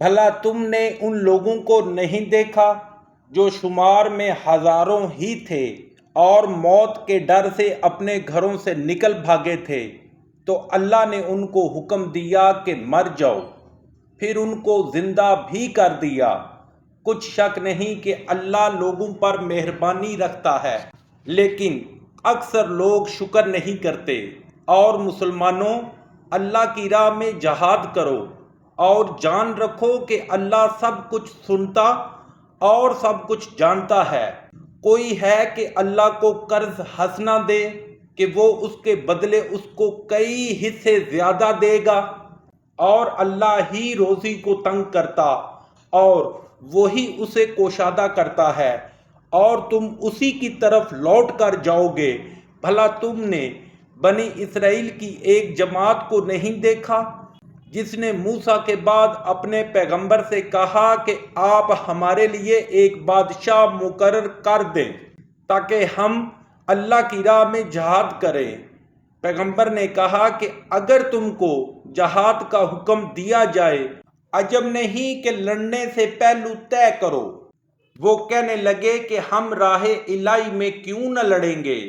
بھلا تم نے ان لوگوں کو نہیں دیکھا جو شمار میں ہزاروں ہی تھے اور موت کے ڈر سے اپنے گھروں سے نکل بھاگے تھے، تو اللہ نے ان کو حکم دیا کہ مر جاؤ، پھر ان کو زندہ بھی کر دیا۔ کچھ شک نہیں کہ اللہ لوگوں پر مہربانی رکھتا ہے، لیکن اکثر لوگ شکر نہیں کرتے۔ اور مسلمانوں، اللہ کی راہ میں جہاد کرو اور جان رکھو کہ اللہ سب کچھ سنتا اور سب کچھ جانتا ہے۔ کوئی ہے کہ اللہ کو قرض حسنہ دے کہ وہ اس کے بدلے اس کو کئی حصے زیادہ دے گا؟ اور اللہ ہی روزی کو تنگ کرتا اور وہی اسے کوشادہ کرتا ہے، اور تم اسی کی طرف لوٹ کر جاؤ گے۔ بھلا تم نے بنی اسرائیل کی ایک جماعت کو نہیں دیکھا جس نے موسیٰ کے بعد اپنے پیغمبر سے کہا کہ آپ ہمارے لیے ایک بادشاہ مقرر کر دیں تاکہ ہم اللہ کی راہ میں جہاد کریں؟ پیغمبر نے کہا کہ اگر تم کو جہاد کا حکم دیا جائے، عجب نہیں کہ لڑنے سے پہلو طے کرو۔ وہ کہنے لگے کہ ہم راہ الہی میں کیوں نہ لڑیں گے،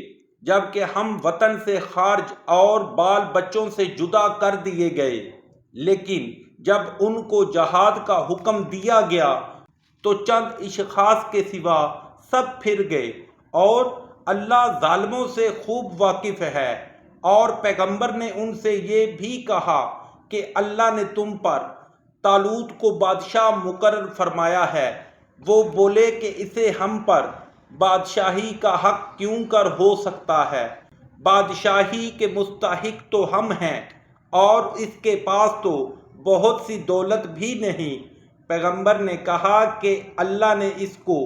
جبکہ ہم وطن سے خارج اور بال بچوں سے جدا کر دیے گئے۔ لیکن جب ان کو جہاد کا حکم دیا گیا تو چند اشخاص کے سوا سب پھر گئے، اور اللہ ظالموں سے خوب واقف ہے۔ اور پیغمبر نے ان سے یہ بھی کہا کہ اللہ نے تم پر طالوت کو بادشاہ مقرر فرمایا ہے۔ وہ بولے کہ اسے ہم پر بادشاہی کا حق کیوں کر ہو سکتا ہے؟ بادشاہی کے مستحق تو ہم ہیں، اور اس کے پاس تو بہت سی دولت بھی نہیں۔ پیغمبر نے کہا کہ اللہ نے اس کو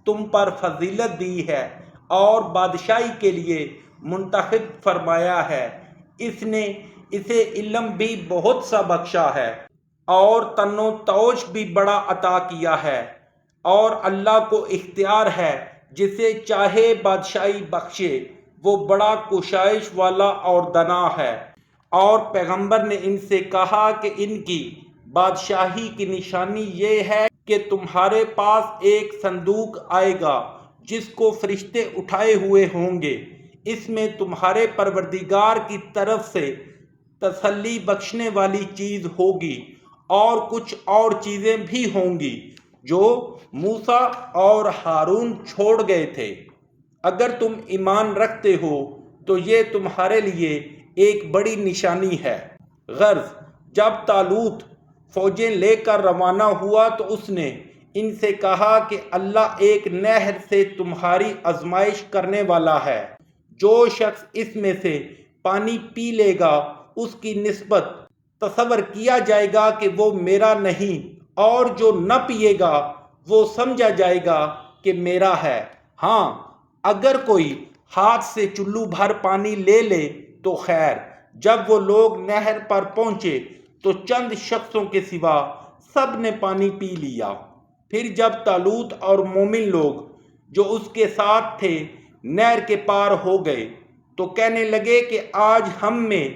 تم پر فضیلت دی ہے اور بادشاہی کے لیے منتخب فرمایا ہے۔ اس نے اسے علم بھی بہت سا بخشا ہے اور تن و توش بھی بڑا عطا کیا ہے، اور اللہ کو اختیار ہے جسے چاہے بادشاہی بخشے۔ وہ بڑا کوشش والا اور دانا ہے۔ اور پیغمبر نے ان سے کہا کہ ان کی بادشاہی کی نشانی یہ ہے کہ تمہارے پاس ایک صندوق آئے گا جس کو فرشتے اٹھائے ہوئے ہوں گے۔ اس میں تمہارے پروردگار کی طرف سے تسلی بخشنے والی چیز ہوگی، اور کچھ اور چیزیں بھی ہوں گی جو موسیٰ اور ہارون چھوڑ گئے تھے۔ اگر تم ایمان رکھتے ہو تو یہ تمہارے لیے ایک بڑی نشانی ہے۔ غرض جب طالوت فوجیں لے کر روانہ ہوا تو اس نے ان سے کہا کہ اللہ ایک نہر سے تمہاری آزمائش کرنے والا ہے۔ جو شخص اس میں سے پانی پی لے گا اس کی نسبت تصور کیا جائے گا کہ وہ میرا نہیں، اور جو نہ پیے گا وہ سمجھا جائے گا کہ میرا ہے۔ ہاں، اگر کوئی ہاتھ سے چلو بھر پانی لے لے تو خیر۔ جب وہ لوگ نہر پر پہنچے تو چند شخصوں کے سوا سب نے پانی پی لیا۔ پھر جب طالوت اور مومن لوگ جو اس کے ساتھ تھے نہر کے پار ہو گئے تو کہنے لگے کہ آج ہم میں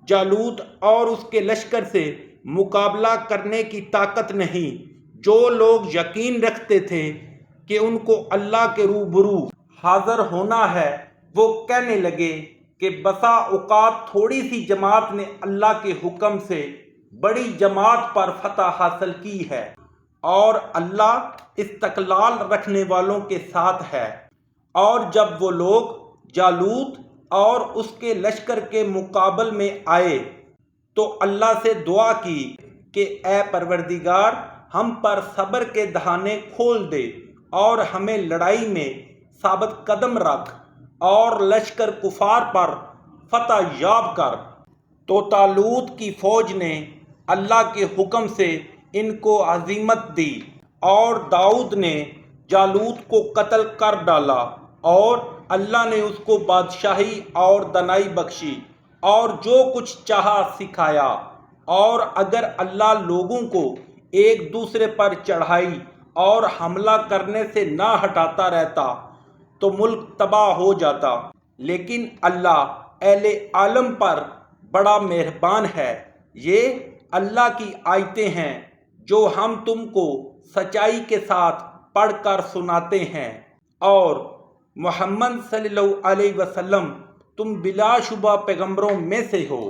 جالوت اور اس کے لشکر سے مقابلہ کرنے کی طاقت نہیں۔ جو لوگ یقین رکھتے تھے کہ ان کو اللہ کے روبرو حاضر ہونا ہے، وہ کہنے لگے کہ بسا اوقات تھوڑی سی جماعت نے اللہ کے حکم سے بڑی جماعت پر فتح حاصل کی ہے، اور اللہ استقلال رکھنے والوں کے ساتھ ہے۔ اور جب وہ لوگ جالوت اور اس کے لشکر کے مقابل میں آئے تو اللہ سے دعا کی کہ اے پروردگار، ہم پر صبر کے دہانے کھول دے اور ہمیں لڑائی میں ثابت قدم رکھ اور لشکر کفار پر فتح یاب کر۔ تو طالوت کی فوج نے اللہ کے حکم سے ان کو ہزیمت دی، اور داؤد نے جالوت کو قتل کر ڈالا، اور اللہ نے اس کو بادشاہی اور دانائی بخشی اور جو کچھ چاہا سکھایا۔ اور اگر اللہ لوگوں کو ایک دوسرے پر چڑھائی اور حملہ کرنے سے نہ ہٹاتا رہتا تو ملک تباہ ہو جاتا، لیکن اللہ اہل عالم پر بڑا مہربان ہے۔ یہ اللہ کی آیتیں ہیں جو ہم تم کو سچائی کے ساتھ پڑھ کر سناتے ہیں، اور محمد صلی اللہ علیہ وسلم تم بلا شبہ پیغمبروں میں سے ہو۔